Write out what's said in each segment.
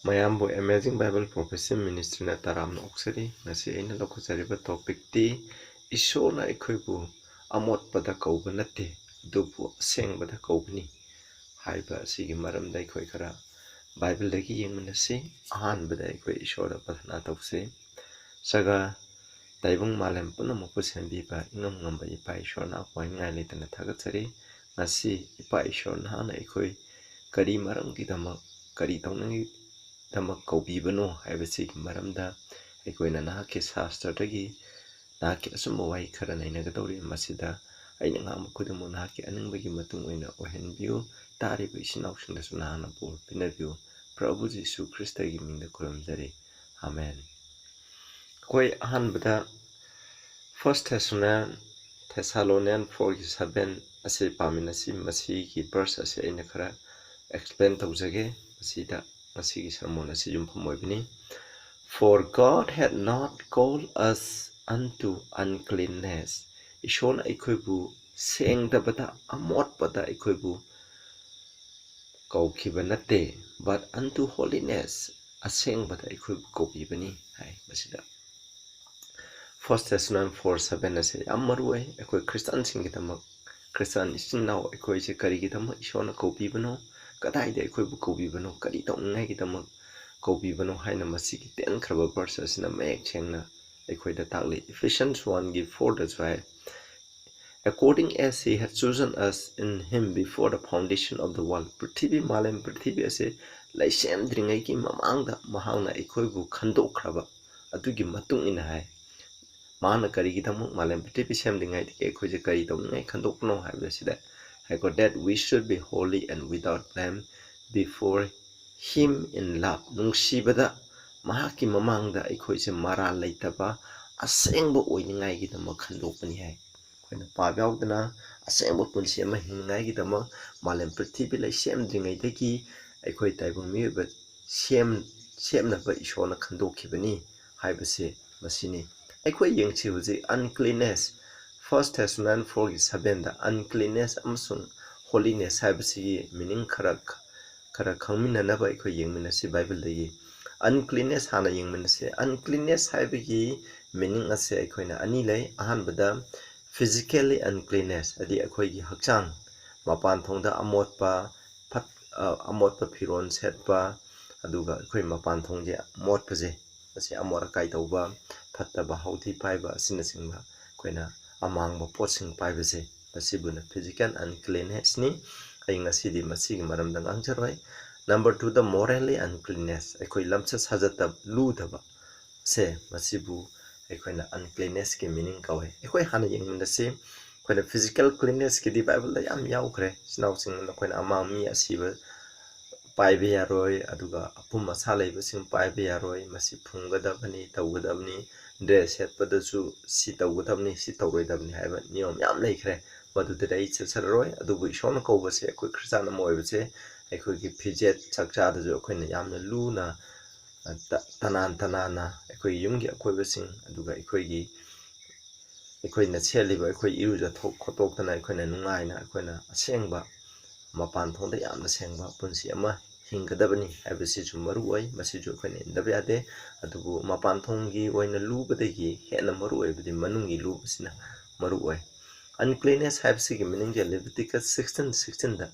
mayambu Amazing Bible Prophecy Ministry na taram oksari ngasi aina lokojariba topic ti ishona ikhoibu amot pada kauba natte dubu sengbada kaubani haiba sigi maramda ikhoi khara Bible dagi yengmanasi ahanbada ikhoi ishora pathana tawse saga taibung malem punamoku senbiba ingam ngamba ipa ishona akwai ngai letana thagatsari ngasi ipa ishona hana ikhoi kari maramgidamak kari tawnangi damak kaubibano haibasi maramda aikoina nahaki shastragi nahaki asumba wai khara nainagadori masida aina ngama khudamu nahaki aningbagi matung oina ohenbiu tariba isinauksingdasu nahana bol pinabiu Prabhu Jisu Kristagi mingda kuramjari Amen. Koi ahanbada First Thessalonians 4:7 ase paminasi masigi verse ase aina khara explain tawjage masida masigi sermon ase yumpham For God had not called us unto uncleanness. Ishon aikoibu Shengdabada amotpada aikoibu kaukiba natte, but unto holiness ashengbada aikoibu kaubibani hai masida. First Thessalonians 4:7 ase amaruai akoi Christian singidamak Christian isinnaw akoi se karigidamak ishona kaubibano kadaida aikoibu kaubibano kari tawnaigidamak kaubibano haina masigi tenkraba verse asina mayek chengna aikoida takli Ephesians 1:4 that's right. According as he had chosen us in him before the foundation of the world. Prithvi malem prithvi ase laisem dringai ki mamangda mahangna aikoibu khandokraba adugi matung ina hai mana karigidamuk malem prithvi semdingai dike aikoije kari tawnai khandokno haibasida haiko that we should be holy and without blame before him in love nungsibada mahaki mamangda aikoise mara leitaba asengbo oiningai gidama khandokani hai koina pabyawdana asengbo punsi ama hingai gidama malem prithvi lai semdringai dagi aikoi taibung miba semnaba ishona khandokhibani haibase masini aikoi yengchi huji uncleanness First Thessalonians 4:7 da uncleanness amsung holiness haibasi meaning khara khangminanaba aikoi yengminasi Bible dagi uncleanness hana yengminasi uncleanness haibagi meaning ase aikoina ani lei ahanbada physically uncleanness adi akoigi hakchang mapan thongda amotpa phiron setpa aduga akoi mapan thongje motpaje asi amora kai tawba phattaba hauthi paiba asinasingba koina amangba potsing paibase masibuna physical uncleanness ni ainga sidi masigi maramda ngangjaroi. Number 2 the morally uncleanness akoi lamcha sajata ludaba se masibu aikoina uncleanness ke meaning kawe akoi hana yengmindase koina physical cleanness ke di Bible da yam yaukre sinauching koina amang mi asiba paibe yaroi aduga apum masa leibasing paibe yaroi masi phunggadabani tawgadabni dress setpadasu si tawgadabni si tawroidabni haiba niyom yam leikre maduda dai chesaroi adubu ishona kobase akoi Christian moibase akoi gi fijet chakcha da koina yamna luna tanana akoi yumgi akoibasing aduga aikoina cheliba akoi iruja thok khotoktana aikoina nungaina aikoina asengba mapan thongda yamna sengba punsi ama hingadabani haibasi chu maruoi masi chu aikoina indaba yade adubu mapan thonggi oina lubadagi hena maruoi budi manungi lubasina maruoi uncleanness haibasi gi meaning je Leviticus 16:16 da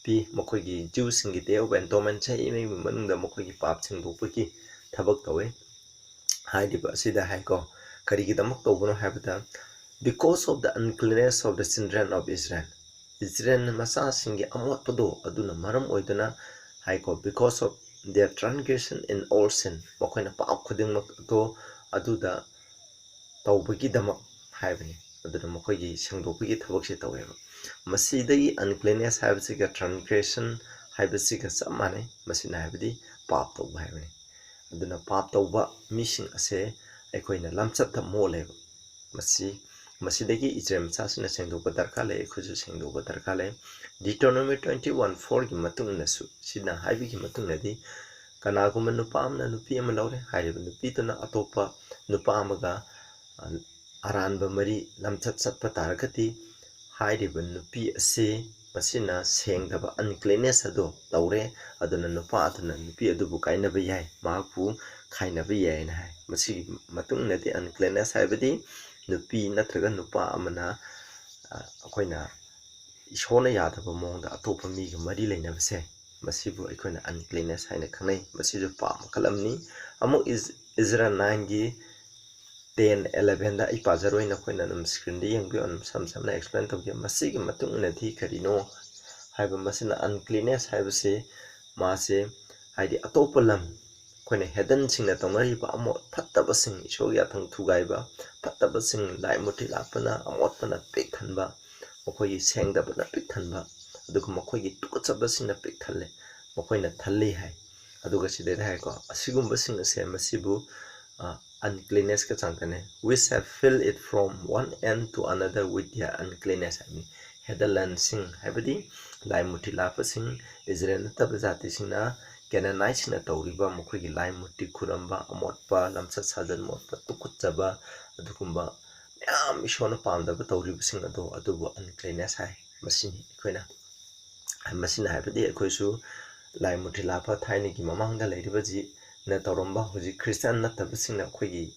pi makoigi Jewsingi day of atonement chai ime manungda makoigi pap singdokpaki thabak tawe haidiba sida haiko karigidamak tawbano haibada because of the uncleanness of the children of Israel masa singi amotpado aduna maram oidana haiko because of their transgression in all sin makoina paap khudingmak to aduda tawbagi damak haibani aduna makoigi sangdokpagi thabakse taweba masidagi uncleanness haibasiga transgression haibasiga samane masina haibadi paap tawba haibani aduna paap tawba mising ase aikoina lamchatta moleba masidagi Israel sasina sengdokpa darkale khuju sengdokpa darkale Deuteronomy 21:4 gi matungnasu sina haibigi matungnadi kanaguma nupa amna nupi ama lawre haiba nupi tuna atopa nupa amaga aranba mari lamchat satpa taragati haiba nupi ase masina sengdaba uncleanness ado tawre aduna nupa aduna nupi adubu kainaba yai mapu khainaba yai na hai masi matung nati uncleanness haibadi nupi natraga nupa amana akoina ishona yadaba mongda atopa miga mari leinabase masibu akoina uncleanness haina khanai masiju pa makalamni amu Israel 9 gi 10 11 da ipazaroi na koina num screen di yang bi on samna explain to ge masigi matung na thi karino haiba masina uncleanness haiba se ma se haidi atopalam koina hedan sing na tongari ba amo phattaba sing isho ya thang thugai ba phattaba sing lai muti lapana amot pana pek thanba mokoi sengdaba na pek thanba aduga mokoi gi tukachaba sing na pek thalle mokoi na thalle hai aduga side hai ko asigumba sing se masibu uncleanness ka changkane which have filled it from one end to another with their uncleanness. I mean, hedalan sing habadi lai muti lapa sing Israel tabazati singna Canaanites na tawriba mukhrigi lai muti khuramba amotpa lamsa sadan motpa tukutjaba adukumba yam ishona pamdaba tawriba sing ado adubu uncleanness hai masini koina masina habadi akoisu lai muti lapa thaini gi mamangda leiriba ji na tawramba hoji Christian na tabasing na khoigi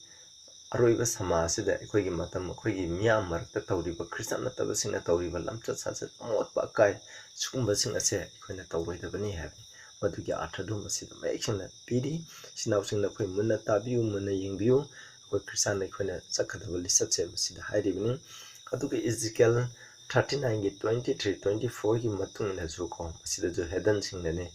aroiba samasida khoigi matam khoigi miyam marakta tawriba Christian na tabasing na tawriba lamcha sasat amotpa kai sukumba sing ase khoina tawroidabani habi madugi athadu masida maikshna pidi sinawsing na khoi munna tabiu munna yingbiu khoi Christian na khoina chakadaba lisatse masida hairibini aduga Ezekiel 39 gi 23 24 gi matung na zuko masida jo hedan sing ne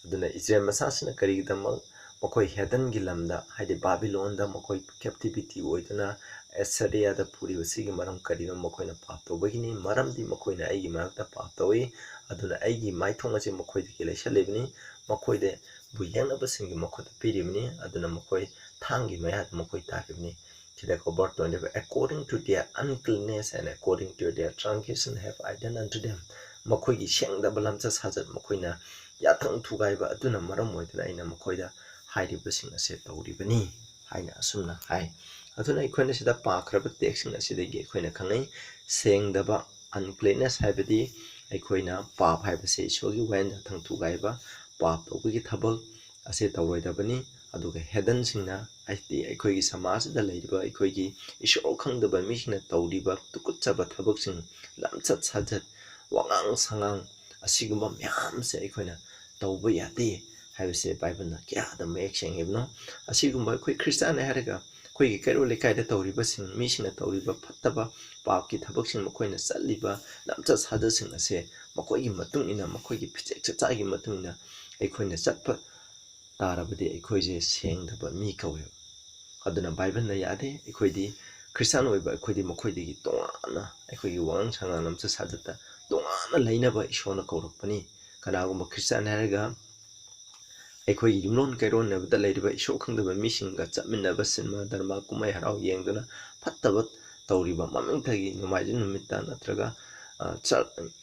aduna Israel masasina karigidamang mokoi hedan gilamda haide Babylon da mokoi captivity oiduna Assyria da puri wasigi maram karino mokoi na papto bagini maram di mokoi na aigi marakta paptoi aduna aigi maithong ase mokoi de kelesha lebni mokoi de buyang abasingi mokoi de piribni aduna mokoi thangi mayat mokoi taribni chida ko bort 20 according to their uncleanness and according to their transgression have I done unto them mokoi gi shengdaba lamcha sajat mokoi na yathang thugaiba aduna maram oiduna aina mokoi da hairibasing ase tawribani haina asumna hai aduna ikoina sida pakraba texting asidagi ikoina khangai sengdaba uncleanness haibadi ikoina pap haibase isogi wen thang thugaiba pap tawgi thabak ase tawroidabani aduga hedan singna aiti ikoigi samajda leiriba ikoigi isor khangdaba misina tawriba tukutchaba thabak sing lamchat sajat wangang sangang asigumba myam se ikoina tawba yate haibase Bible na kya da mek seng hebno asigumba khoi Christian haraga khoi gi kero lekai da tawriba sing mi sing tawriba phattaba pap ki thabak sing mokoi na chaliba lamcha sada sing ase mokoi gi matung ina mokoi gi phichek cha gi matung ina khoi na chatpa tarabadi khoi je sengdaba mi kawe aduna Bible na yade khoi di Christian oiba khoi di mokoi di tongana khoi gi wang changa lamcha sadata tongana leinaba ishona kawrakpani kanagumba Christian haraga ꯑꯩꯈꯣꯏꯒꯤ ꯌꯨꯝꯂꯣꯟ ꯀꯩꯔꯣꯟꯅꯕꯗ ꯂꯩꯔꯤꯕ ꯏꯁꯣꯔ ꯈꯪꯗꯕ ꯃꯤꯁꯤꯡꯒ ꯆꯠꯃꯤꯟꯅꯕ cinema ꯙꯔꯃ ꯀꯨꯝꯍꯩ ꯍꯔꯥꯎ ꯌꯦꯡꯗꯨꯅ ꯐꯠꯇꯕ ꯇꯧꯔꯤꯕ ꯃꯃꯤꯡꯊꯒꯤ ꯅꯣꯡꯃꯥꯏꯖꯤꯡ ꯅꯨꯃꯤꯠꯇ ꯅꯠꯇ꯭ꯔꯒ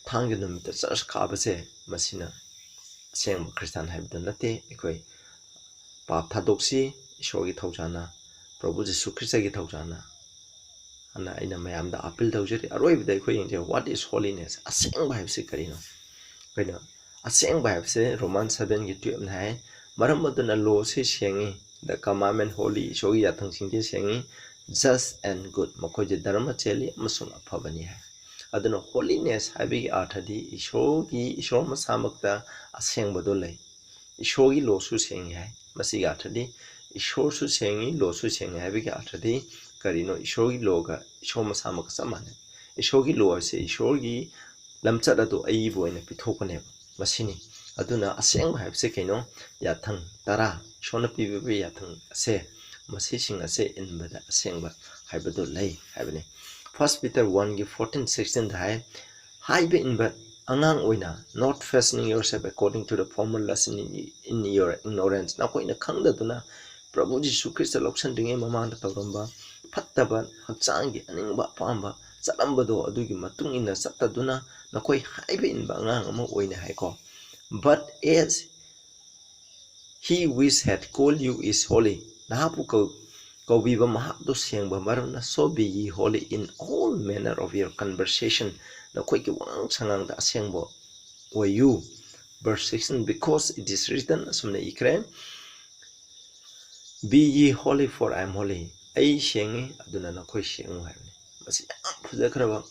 ꯊꯥꯡꯖ ꯅꯨꯃꯤꯠꯇ ꯆꯔꯆ ꯀꯥꯕꯁꯦ ꯃꯁꯤꯅ ꯑꯁꯦꯡꯕ ꯈ꯭ꯔꯤꯁꯇꯥꯟ ꯍꯥꯏꯕꯗꯨ ꯅꯠꯇꯦ ꯑꯩꯈꯣꯏ ꯄꯥꯞ ꯊꯥꯗꯣꯛꯁꯤ ꯏꯁꯣꯔꯒꯤ ꯊꯧꯖꯥꯜꯅ ꯄ꯭ꯔꯚꯨ ꯖꯤꯁꯨ ꯈ꯭ꯔꯤꯁꯇꯒꯤ ꯊꯧꯖꯥꯜꯅ ꯑꯅ ꯑꯩꯅ ꯃꯌꯥꯝꯗ ꯑꯥꯄꯤꯜ ꯇꯧꯖꯔꯤ ꯑꯔꯣꯏꯕꯗ ꯑꯩꯈꯣꯏ ꯌꯦꯡꯖꯩ ꯋꯥꯠ ꯏꯁ ꯍꯣꯂꯤꯅꯦꯁ ꯑꯁꯦꯡꯕ ꯍꯥꯏꯕꯁꯤ ꯀꯔꯤꯅꯣ ꯑꯩꯈꯣꯏꯅ ꯑꯁꯦꯡꯕ ꯍꯥꯏꯕꯁꯦ Roman 7:12ꯅ high maram aduna law se sengi the commandment holy isogi yathang singje sengi just and good makoje dharma cheli amasung aphabani hai aduna holiness habi arthadi isor masamakta asengbado lei isogi law su sengi hai masi arthadi isor su sengi law su sengi habi arthadi karino isogi law ga isor masamak samane isogi law se isogi lamchada do aibo ina pithokane masini aduna asengba haibse kaino yathang tara shona pibibe yathang ase masising ase inbada asengba haibado lei haibane 1 Peter 1:14-16 hai haibe inba angang oina not fastening yourself according to the former lesson in your ignorance na koina khangda duna Prabhu Jisu Christ loksan dinge mamanda tawramba phattaba hakchangi aningba pamba chalambado adugi matung ina sataduna na koi haibe inba angang ama oina haiko but as he which had called you is holy nahapu kaubiba mahado sengba marana so be ye holy in all manner of your conversation na koi ki wang changang da sengbo OU verse 16 because it is written asumna ikre be ye holy for I am holy ai shengi aduna na khoi shengu haibni masi phuja khraba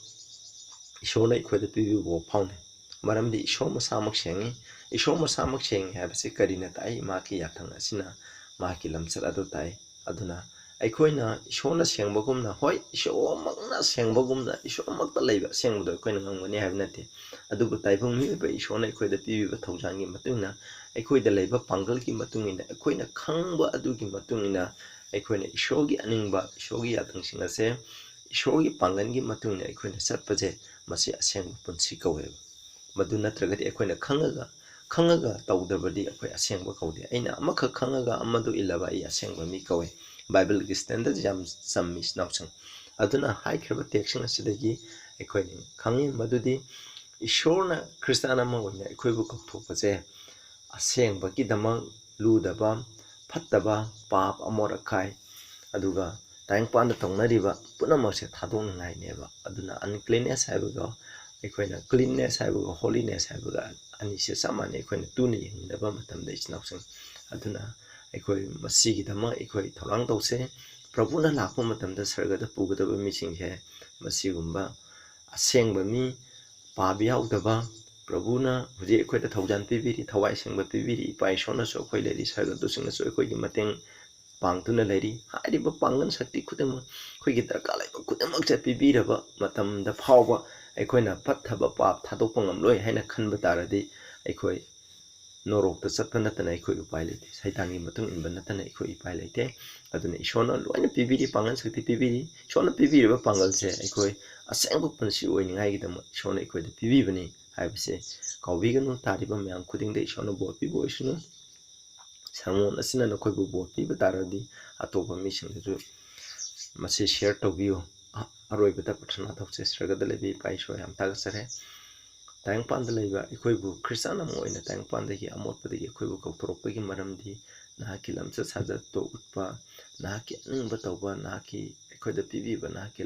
ishona ikhode pibi bo phawne maramdi ishoma samak shengi ishoma samak shengi habase karina tai ma ki yathang asina ma ki lamsat adu tai aduna aikoina ishona sengbagumna hoi ishomakna sengbagumna ishomakta leiba sengbdo aikoina ngangmani habnate adubu taibung mi ba ishona aikoida pibi thaujangi matungna aikoida leiba pangal ki matungina aikoina khangba adugi matungina aikoina ishogi aningba ishogi yathang singase ishogi pangangi matungna aikoina satpaje masi asengba punsi kaweba madu natragadi aikoina khangga tawdabadi akoi asengba kawde aina amakha khangga amadu ilaba I asengba mi kawe Bible ki standard jam sammis nausang aduna hai khaba text asidagi aikoini khangi madudi ishorna kristana ma oina aikoibu kokthokpaje asengba ki dama ludaba phattaba pap amorakai aduga tayangpan da tongnariba punamakse thadongngai neba aduna uncleanness haibaga aikoina cleanness haibaga holiness haibaga anise samane aikoina tuni yengdaba matamda isnausang aduna aikoi masigi dama aikoi thorang tause prabhuna lakpa matamda sargada pugadaba misinghe masigumba asengba mi pabi yaudaba prabhuna huji aikoida thaujan pibiri thawai sengba pibiri ipai shona so akoi leri sargadu singna so akoi gi mateng pangtuna leri hariba pangan sakti khudama khoi gi darka laiba khudama cha pibiraba matamda phawba aikoina phathaba pap thadokpa ngamloi haina khanba taradi aikoi norok ta satpa natana aikoi upai lete saitangi matung inba natana aikoi upai lete aduna ishona loina pibiri pangan sakti pibiri shona pibiri ba pangal se aikoi asengba punsi oiningai gidama ishona aikoi da pibibani haibase kawbiganu tariba myam khudingda ishona bo pibo isunu sarmon asina nakoi bo piba taradi atopa misingdu masi share tawbiyo aroibata pathana tawse sragada lebi pai so yam tagasare tayangpan da leiba ikoibu kristana mo ina tayangpan dagi amotpadagi ikoibu koktorokpagi maramdi nahaki lamsat sajat to utpa nahaki aningba tawba nahaki ikoida pibiba nahaki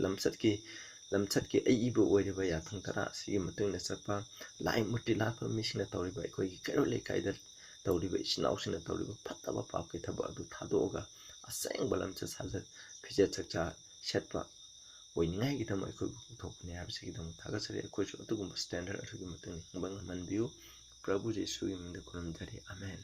lamsatki aiiba oiriba yathang tara sigi matungna satpa lai mutti lakpa misina tawriba ikoigi kairole kaida tawriba isnausina tawriba phattaba papki thaba adu thadoga asengba lamsat sajat phijat chakcha setpa oiningai gidam aikoi thokne habse gidam thagasare aikoi so atugum standard athugi matungni bang manbiu prabhu jesu gi mingda kuramjari amen.